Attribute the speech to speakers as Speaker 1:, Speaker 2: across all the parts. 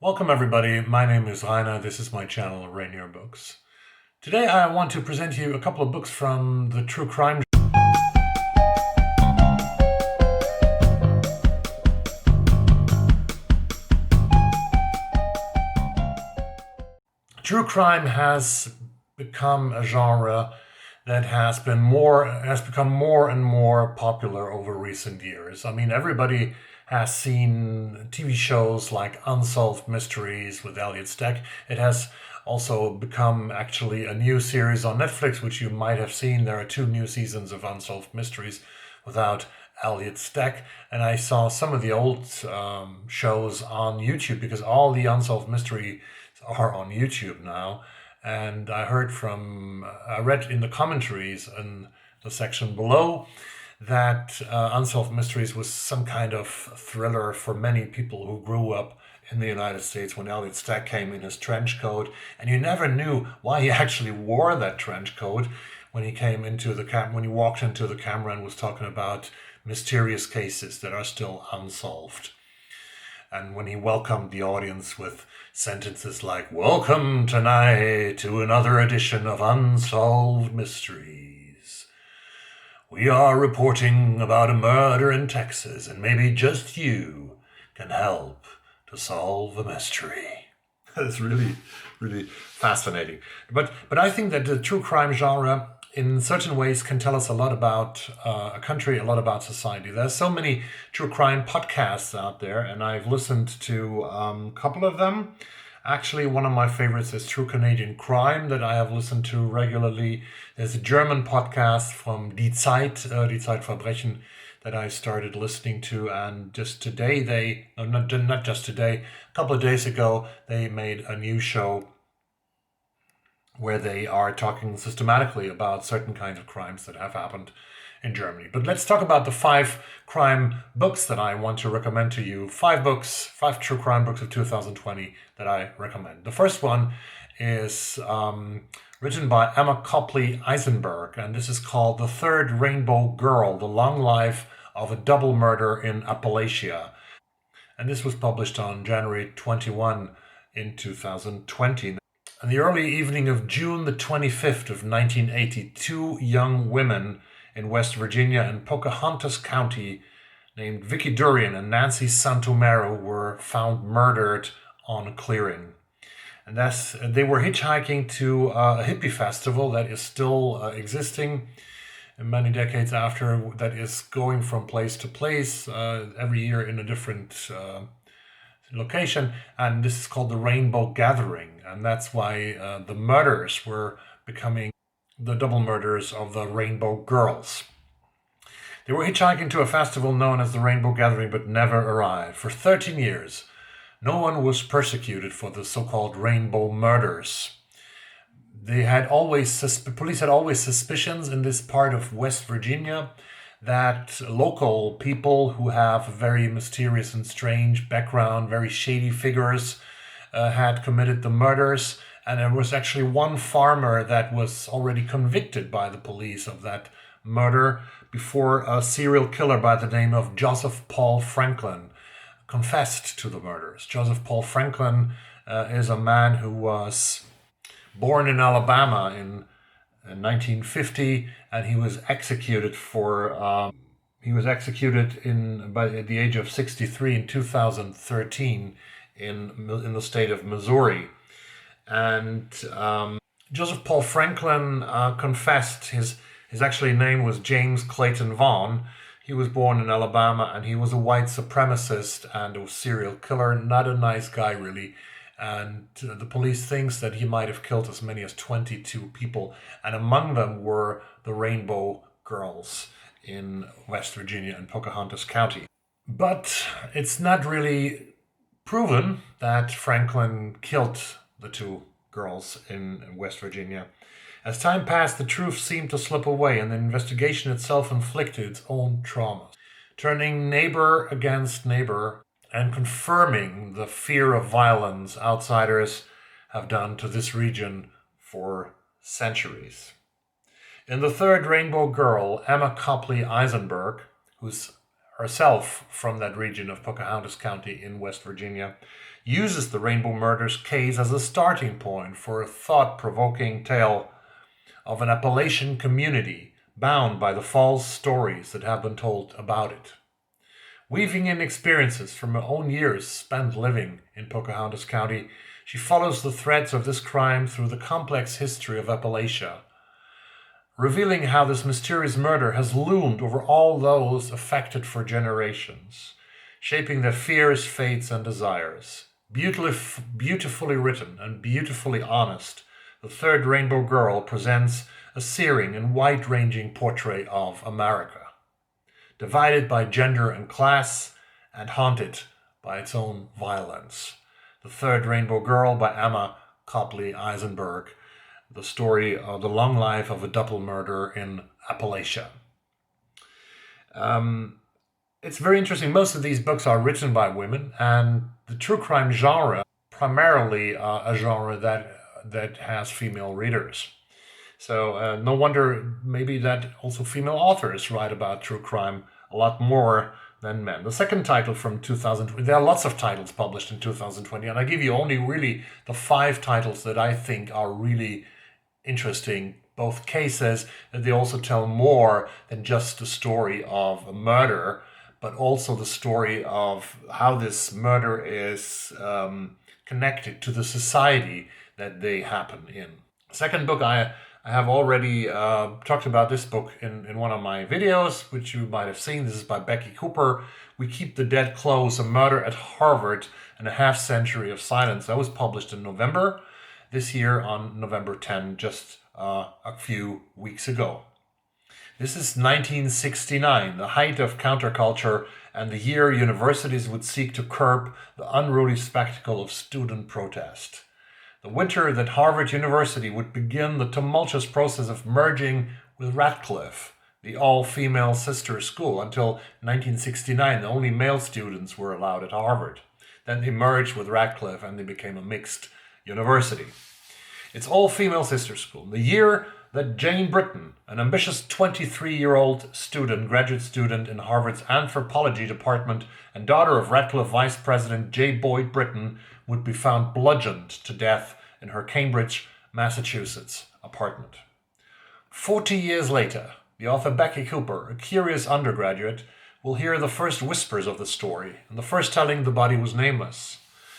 Speaker 1: Welcome everybody, my name is Rainer, this is my channel Rainier Books. Today I want to present you a couple of books from the true crime. True crime has become a genre that has become more and more popular over recent years. I mean, everybody has seen TV shows like Unsolved Mysteries with Elliot Steck. It has also become actually a new series on Netflix, which you might have seen. There are 2 new seasons of Unsolved Mysteries without Elliot Steck. And I saw some of the old shows on YouTube because all the Unsolved Mysteries are on YouTube now. And I read in the commentaries in the section below that Unsolved Mysteries was some kind of thriller for many people who grew up in the United States when Elliot Steck came in his trench coat, and you never knew why he actually wore that trench coat when he came into when he walked into the camera and was talking about mysterious cases that are still unsolved. And when he welcomed the audience with sentences like, "Welcome tonight to another edition of Unsolved Mysteries. We are reporting about a murder in Texas, and maybe just you can help to solve a mystery." That's really, really fascinating. But I think that the true crime genre in certain ways can tell us a lot about a country, a lot about society. There's so many true crime podcasts out there, and I've listened to a couple of them. Actually, one of my favorites is True Canadian Crime that I have listened to regularly. There's a German podcast from Die Zeit, Die Zeitverbrechen, that I started listening to, and just today not just today, a couple of days ago, they made a new show where they are talking systematically about certain kinds of crimes that have happened in Germany. But let's talk about the 5 crime books that I want to recommend to you. 5 true crime books of 2020 that I recommend. The first one is written by Emma Copley Eisenberg, and this is called The Third Rainbow Girl, The Long Life of a Double Murder in Appalachia. And this was published on January 21 in 2020. In the early evening of June the 25th of 1980, 2 young women in West Virginia and Pocahontas County named Vicky Durian and Nancy Santomero were found murdered on a clearing. And they were hitchhiking to a hippie festival that is still existing many decades after, that is going from place to place every year in a different location, and this is called the Rainbow Gathering, and that's why the murders were becoming the double murders of the Rainbow Girls. They were hitchhiking to a festival known as the Rainbow Gathering but never arrived. For 13 years, no one was persecuted for the so-called Rainbow Murders. Police had always suspicions in this part of West Virginia that local people who have a very mysterious and strange background, very shady figures, had committed the murders. And there was actually one farmer that was already convicted by the police of that murder before a serial killer by the name of Joseph Paul Franklin confessed to the murders. Joseph Paul Franklin is a man who was born in Alabama in 1950, and he was executed by the age of 63 in 2013 in the state of Missouri. And Joseph Paul Franklin confessed. His actually name was James Clayton Vaughn. He was born in Alabama, and he was a white supremacist and a serial killer. Not a nice guy, really. And the police thinks that he might have killed as many as 22 people, and among them were the Rainbow Girls in West Virginia and Pocahontas County. But it's not really proven that Franklin killed the 2 girls in West Virginia. As time passed, the truth seemed to slip away, and the investigation itself inflicted its own traumas, turning neighbor against neighbor and confirming the fear of violence outsiders have done to this region for centuries. In The Third Rainbow Girl, Emma Copley Eisenberg, who's herself from that region of Pocahontas County in West Virginia, uses the Rainbow Murders case as a starting point for a thought-provoking tale of an Appalachian community bound by the false stories that have been told about it. Weaving in experiences from her own years spent living in Pocahontas County, she follows the threads of this crime through the complex history of Appalachia, revealing how this mysterious murder has loomed over all those affected for generations, shaping their fears, fates, and desires. Beautifully written and beautifully honest, The Third Rainbow Girl presents a searing and wide-ranging portrait of America, divided by gender and class, and haunted by its own violence. The Third Rainbow Girl by Emma Copley Eisenberg, the story of the long life of a double murder in Appalachia. It's very interesting. Most of these books are written by women, and the true crime genre, primarily a genre that has female readers. So no wonder maybe that also female authors write about true crime a lot more than men. The second title from 2020, there are lots of titles published in 2020, and I give you only really the 5 titles that I think are really interesting, both cases, that they also tell more than just the story of a murder, but also the story of how this murder is connected to the society that they happen in. Second book, I have already talked about this book in one of my videos, which you might have seen. This is by Becky Cooper. We Keep the Dead Close, A Murder at Harvard and a Half Century of Silence. That was published in November this year, on November 10, just a few weeks ago. This is 1969, the height of counterculture and the year universities would seek to curb the unruly spectacle of student protest. The winter that Harvard University would begin the tumultuous process of merging with Radcliffe, the all-female sister school. Until 1969, the only male students were allowed at Harvard. Then they merged with Radcliffe and they became a mixed university. It's all-female sister school. The year that Jane Britton, an ambitious 23-year-old student, graduate student in Harvard's anthropology department and daughter of Radcliffe Vice President J. Boyd Britton, would be found bludgeoned to death in her Cambridge, Massachusetts apartment. 40 years later, the author Becky Cooper, a curious undergraduate, will hear the first whispers of the story, and the first telling the body was nameless.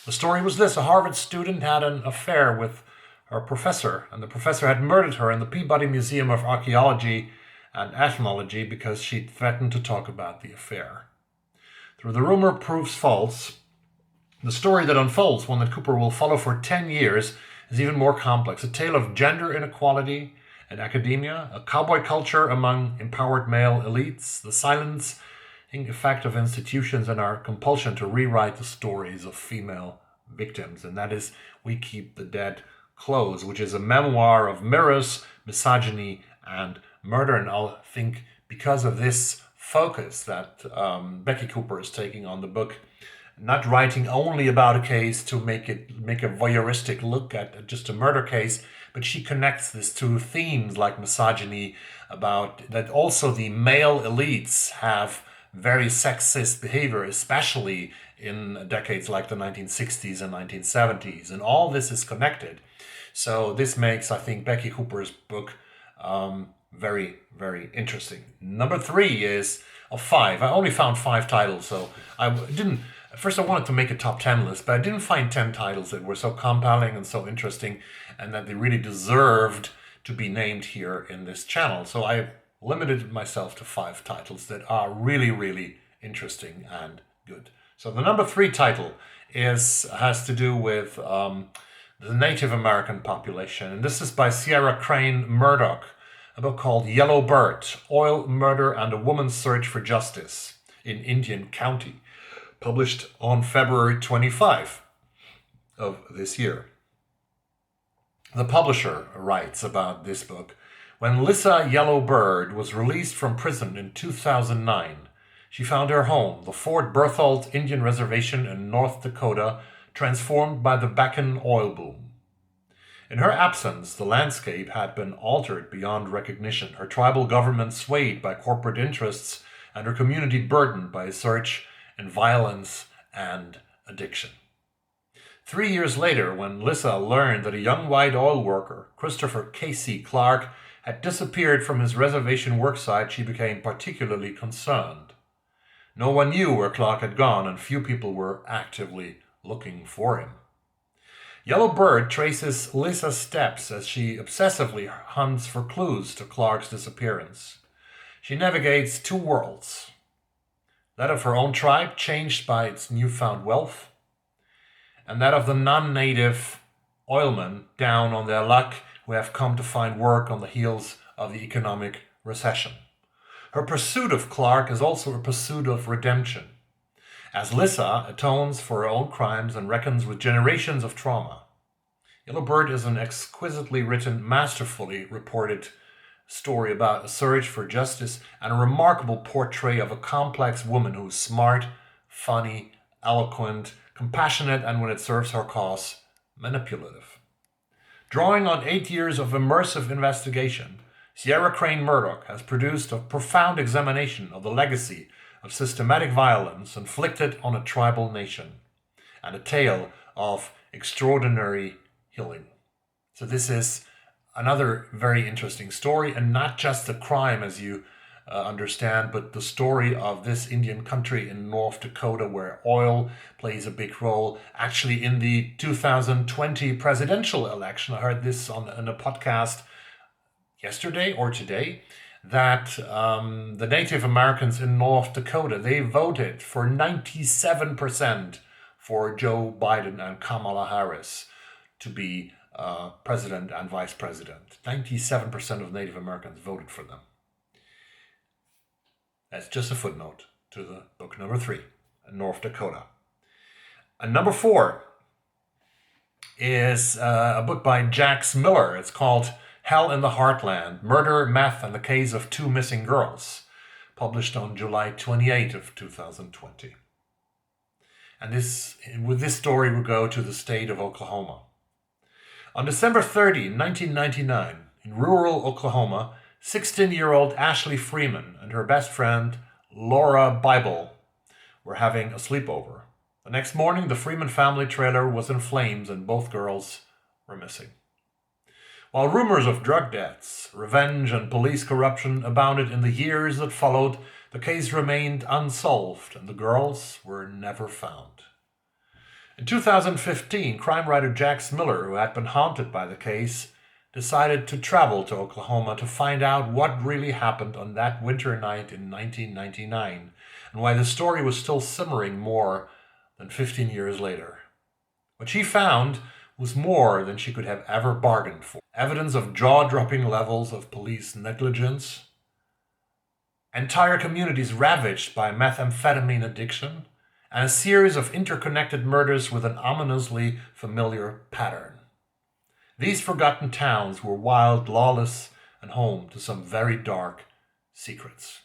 Speaker 1: The story was this: a Harvard student had an affair with her professor, and the professor had murdered her in the Peabody Museum of Archaeology and Ethnology because she threatened to talk about the affair. Though the rumor proves false, the story that unfolds, one that Cooper will follow for 10 years, is even more complex. A tale of gender inequality in academia, a cowboy culture among empowered male elites, the silencing effect of institutions, and our compulsion to rewrite the stories of female victims. And that is We Keep the Dead Close, which is a memoir of mirrors, misogyny, and murder. And I think because of this focus that Becky Cooper is taking on the book, not writing only about a case to make a voyeuristic look at just a murder case, but she connects this to themes like misogyny, about that also the male elites have very sexist behavior, especially in decades like the 1960s and 1970s, and all this is connected. So this makes, I think, Becky Cooper's book very, very interesting. Number 3 is of 5. I only found 5 titles, so I didn't. First, I wanted to make a top 10 list, but I didn't find 10 titles that were so compelling and so interesting and that they really deserved to be named here in this channel. So I limited myself to 5 titles that are really, really interesting and good. So the number 3 title has to do with the Native American population. And this is by Sierra Crane Murdoch, a book called Yellow Bird, Oil, Murder, and a Woman's Search for Justice in Indian County, published on February 25 of this year. The publisher writes about this book: when Lissa Yellow Bird was released from prison in 2009, she found her home, the Fort Berthold Indian Reservation in North Dakota, transformed by the Bakken oil boom. In her absence, the landscape had been altered beyond recognition, her tribal government swayed by corporate interests, and her community burdened by a surge in violence and addiction. 3 years later, when Lissa learned that a young white oil worker, Christopher Casey Clark, had disappeared from his reservation worksite, she became particularly concerned. No one knew where Clark had gone, and few people were actively looking for him. Yellow Bird traces Lissa's steps as she obsessively hunts for clues to Clark's disappearance. She navigates two worlds, that of her own tribe, changed by its newfound wealth, and that of the non-native oilmen down on their luck who have come to find work on the heels of the economic recession. Her pursuit of Clark is also a pursuit of redemption, as Lissa atones for her own crimes and reckons with generations of trauma. Yellow Bird is an exquisitely written, masterfully reported story about a search for justice and a remarkable portrait of a complex woman who is smart, funny, eloquent, compassionate, and when it serves her cause, manipulative. Drawing on 8 years of immersive investigation, Sierra Crane Murdoch has produced a profound examination of the legacy of systematic violence inflicted on a tribal nation, and a tale of extraordinary healing. So this is another very interesting story, and not just a crime as you understand, but the story of this Indian country in North Dakota where oil plays a big role. Actually, in the 2020 presidential election, I heard this on a podcast yesterday or today, that the Native Americans in North Dakota, they voted for 97% for Joe Biden and Kamala Harris to be president and vice president. 97% of Native Americans voted for them. That's just a footnote to the book number 3, North Dakota. And number 4 is a book by Jax Miller. It's called Hell in the Heartland, Murder, Meth, and the Case of Two Missing Girls, published on July 28 of 2020. And with this story, we go to the state of Oklahoma. On December 30, 1999, in rural Oklahoma, 16-year-old Ashley Freeman and her best friend, Laura Bible, were having a sleepover. The next morning, the Freeman family trailer was in flames and both girls were missing. While rumors of drug deaths, revenge, and police corruption abounded in the years that followed, the case remained unsolved and the girls were never found. In 2015, crime writer Jax Miller, who had been haunted by the case, decided to travel to Oklahoma to find out what really happened on that winter night in 1999 and why the story was still simmering more than 15 years later. What she found was more than she could have ever bargained for. Evidence of jaw-dropping levels of police negligence, entire communities ravaged by methamphetamine addiction, and a series of interconnected murders with an ominously familiar pattern. These forgotten towns were wild, lawless, and home to some very dark secrets.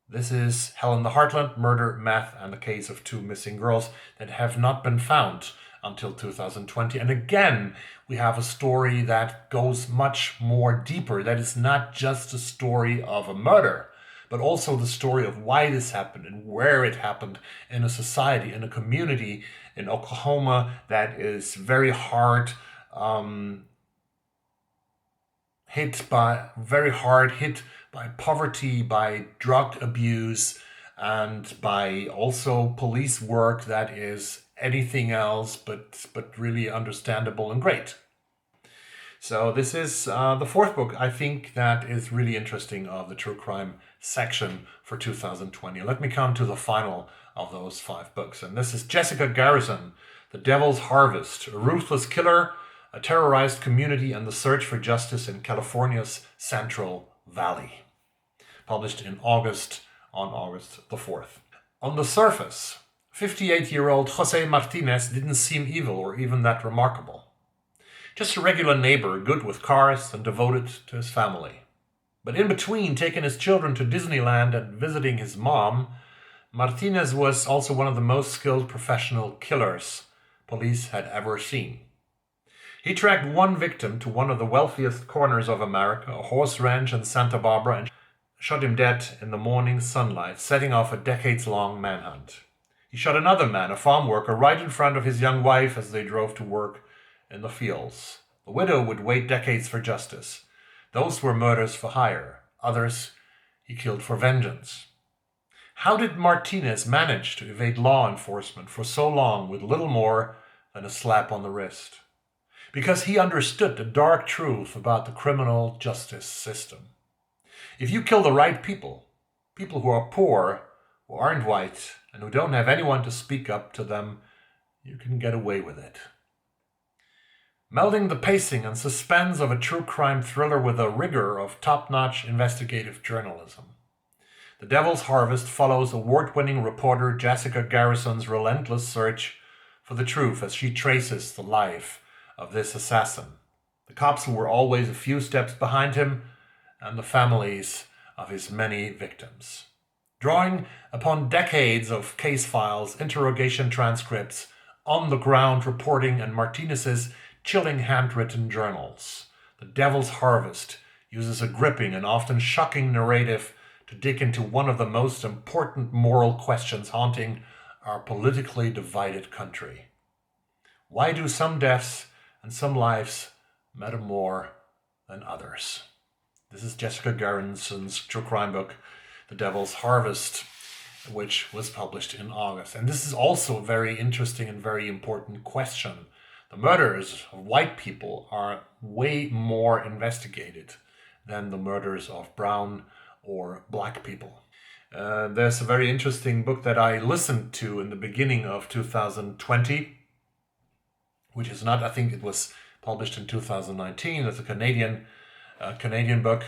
Speaker 1: This is Hell in the Heartland, Murder, Meth, and the Case of Two Missing Girls that have not been found until 2020. And again, we have a story that goes much more deeper. That is not just a story of a murder, but also the story of why this happened and where it happened in a society, in a community in Oklahoma that is very hard hit by poverty, by drug abuse, and by also police work that is anything else but really understandable and great. So this is the 4th book, I think, that is really interesting of the true crime section for 2020. Let me come to the final of those 5 books. And this is Jessica Garrison, The Devil's Harvest, a ruthless killer, a terrorized community, and the search for justice in California's Central Valley. Published in August, on August the 4th. On the surface, 58-year-old Jose Martinez didn't seem evil or even that remarkable. Just a regular neighbor, good with cars and devoted to his family. But in between taking his children to Disneyland and visiting his mom, Martinez was also one of the most skilled professional killers police had ever seen. He tracked one victim to one of the wealthiest corners of America, a horse ranch in Santa Barbara, and shot him dead in the morning sunlight, setting off a decades-long manhunt. He shot another man, a farm worker, right in front of his young wife as they drove to work in the fields. The widow would wait decades for justice. Those were murders for hire. Others he killed for vengeance. How did Martinez manage to evade law enforcement for so long with little more than a slap on the wrist? Because he understood the dark truth about the criminal justice system. If you kill the right people, people who are poor, who aren't white, and who don't have anyone to speak up to them, you can get away with it. Melding the pacing and suspense of a true crime thriller with the rigor of top-notch investigative journalism. The Devil's Harvest follows award-winning reporter Jessica Garrison's relentless search for the truth as she traces the life of this assassin, the cops who were always a few steps behind him, and the families of his many victims. Drawing upon decades of case files, interrogation transcripts, on-the-ground reporting, and Martinez's chilling handwritten journals, The Devil's Harvest uses a gripping and often shocking narrative to dig into one of the most important moral questions haunting our politically divided country. Why do some deaths and some lives matter more than others? This is Jessica Garrison's true crime book, The Devil's Harvest, which was published in August. And this is also a very interesting and very important question. The murders of white people are way more investigated than the murders of brown or black people. There's a very interesting book that I listened to in the beginning of 2020, which is not, I think it was published in 2019. It's a Canadian book.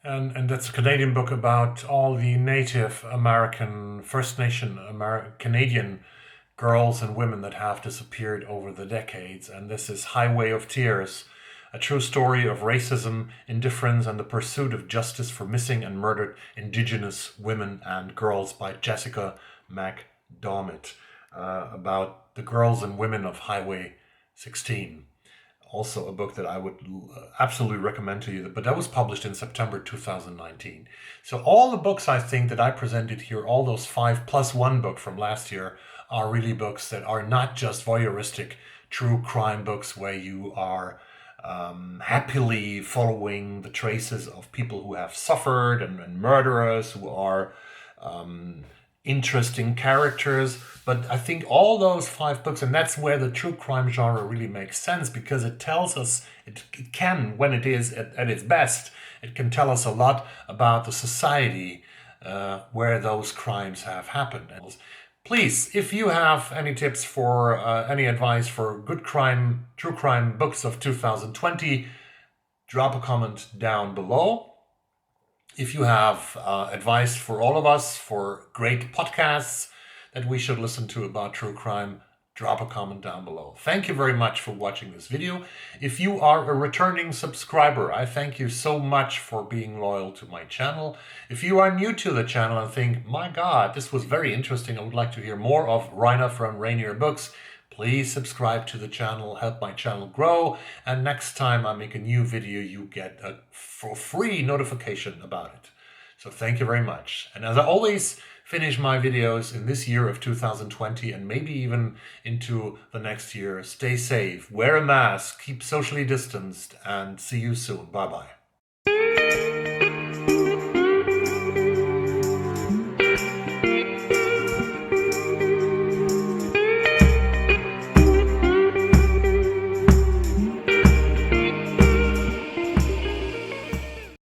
Speaker 1: And that's a Canadian book about all the Native American, First Nation Canadian girls and women that have disappeared over the decades. And this is Highway of Tears, a true story of racism, indifference, and the pursuit of justice for missing and murdered Indigenous women and girls by Jessica McDiarmid, about the girls and women of Highway 16. Also a book that I would absolutely recommend to you, but that was published in September 2019. So all the books I think that I presented here, all those 5+1 book from last year, are really books that are not just voyeuristic true crime books where you are happily following the traces of people who have suffered and murderers who are interesting characters. But I think all those 5 books, and that's where the true crime genre really makes sense, because it tells us, it can, when it is at its best, it can tell us a lot about the society where those crimes have happened. And please, if you have any tips for any advice for good crime, true crime books of 2020, drop a comment down below. If you have advice for all of us for great podcasts that we should listen to about true crime, drop a comment down below. Thank you very much for watching this video. If you are a returning subscriber, I thank you so much for being loyal to my channel. If you are new to the channel and think, my God, this was very interesting, I would like to hear more of Rainer from Rainier Books, please subscribe to the channel, help my channel grow, and next time I make a new video, you get a free notification about it. So thank you very much. And as I always finish my videos in this year of 2020 and maybe even into the next year, stay safe, wear a mask, keep socially distanced, and see you soon. Bye-bye.